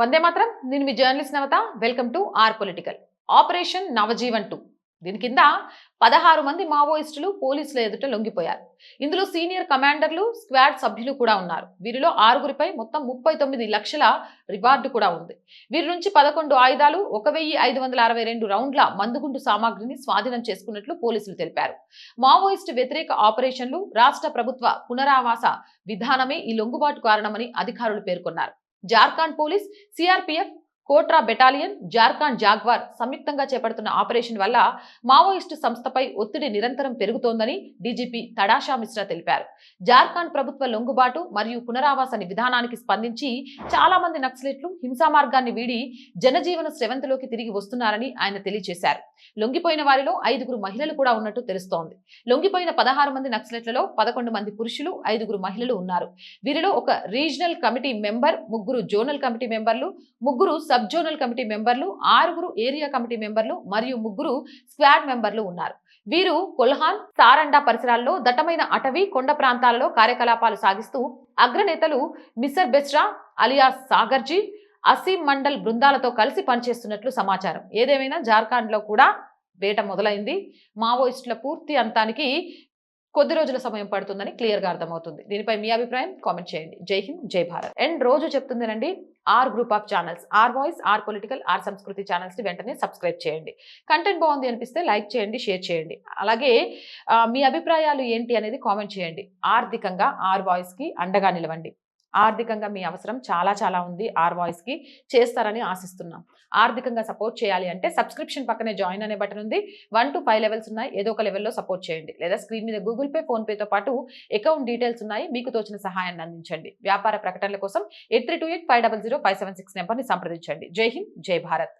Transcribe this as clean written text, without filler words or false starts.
వందే మాత్రం. నేను మీ journalist Navatha. Welcome to R political. Operation Navjeevan 2 దీని కింద 16 మంది మావోయిస్టులు పోలీసుల ఎదుట లొంగిపోయారు. ఇందులో సీనియర్ కమాండర్లు, స్క్వాడ్ సభ్యులు కూడా ఉన్నారు. వీరిలో 6గురిపై మొత్తం 39 లక్షల రివార్డు కూడా ఉంది. వీరి నుంచి 11 ఆయుధాలు, 1562 రౌండ్ల మందుగుండు సామాగ్రిని స్వాధీనం చేసుకున్నట్లు పోలీసులు తెలిపారు. మావోయిస్టు వ్యతిరేక ఆపరేషన్లు, రాష్ట్ర ప్రభుత్వ పునరావాస విధానమే ఈ లొంగుబాటు కారణమని అధికారులు పేర్కొన్నారు. Jharkhand police, CRPF, cobra battalion, Jharkhand jaguar సంయుక్తంగా చేపడుతున్న ఆపరేషన్ వల్ల మావోయిస్టు సంస్థపై ఒత్తిడి నిరంతరం పెరుగుతోందని డీజీపీ తడాషా మిశ్రా తెలిపారు. జార్ఖండ్ ప్రభుత్వ లొంగుబాటు మరియు పునరావాస విధానానికి స్పందించి చాలా మంది నక్సలైట్లు హింసా మార్గాన్ని వీడి జనజీవన స్రవంతిలోకి తిరిగి వస్తున్నారని ఆయన తెలియజేశారు. లొంగిపోయిన వారిలో 5గురు మహిళలు కూడా ఉన్నట్టు తెలుస్తోంది. లొంగిపోయిన 16 మంది నక్సలైట్లలో 11 మంది పురుషులు, 5గురు మహిళలు ఉన్నారు. వీరిలో ఒక regional committee member, 3 zonal committee మెంబర్లు, 3 సబ్ జోనల్ కమిటీ మెంబర్లు, 6 ఏరియా కమిటీ మెంబర్లు మరియు 3 స్క్వాడ్ మెంబర్లు ఉన్నారు. వీరు కొల్హాన్, సారండా పరిసరాల్లో దట్టమైన అటవీ, కొండ ప్రాంతాలలో కార్యకలాపాలు సాగిస్తూ అగ్రనేతలు మిసర్ బెస్రా అలియాస్ సాగర్జీ, అసీం మండల్ బృందాలతో కలిసి పనిచేస్తున్నట్లు సమాచారం. ఏదేమైనా జార్ఖండ్ లో కూడా వేట మొదలైంది. మావోయిస్టుల పూర్తి అంతానికి కొద్ది రోజుల సమయం పడుతుందని క్లియర్ గా అర్థమవుతుంది. దీనిపై మీ అభిప్రాయం కామెంట్ చేయండి. జై హింద్, జై భారత్. అండ్ రోజు చెప్తుందేనండి, R group of channels, R voice, R political, R Sanskriti channels ని వెంటనే సబ్స్క్రైబ్ చేయండి. కంటెంట్ బాగుంది అనిపిస్తే లైక్ చేయండి, షేర్ చేయండి. అలాగే మీ అభిప్రాయాలు ఏంటి అనేది కామెంట్ చేయండి. ఆర్థికంగా ఆర్ వాయిస్ కి అండగా నిలవండి. ఆర్థికంగా మీ అవసరం చాలా చాలా ఉంది. ఆర్ వాయిస్ కి చేస్తారని ఆశిస్తున్నాం. ఆర్థికంగా సపోర్ట్ చేయాలి అంటే సబ్స్క్రిప్షన్ పక్కనే జాయిన్ అనే బటన్ ఉంది. 1 to 5 లెవెల్స్ ఉన్నాయి. ఏదో ఒక లెవెల్లో సపోర్ట్ చేయండి. లేదా స్క్రీన్ మీద గూగుల్ పే, ఫోన్ పేతో పాటు అకౌంట్ డీటెయిల్స్ ఉన్నాయి. మీకు తోచిన సహాయాన్ని అందించండి. వ్యాపార ప్రకటనల కోసం 8328500576 నెంబర్ని సంప్రదించండి. జై హింద్, జై భారత్.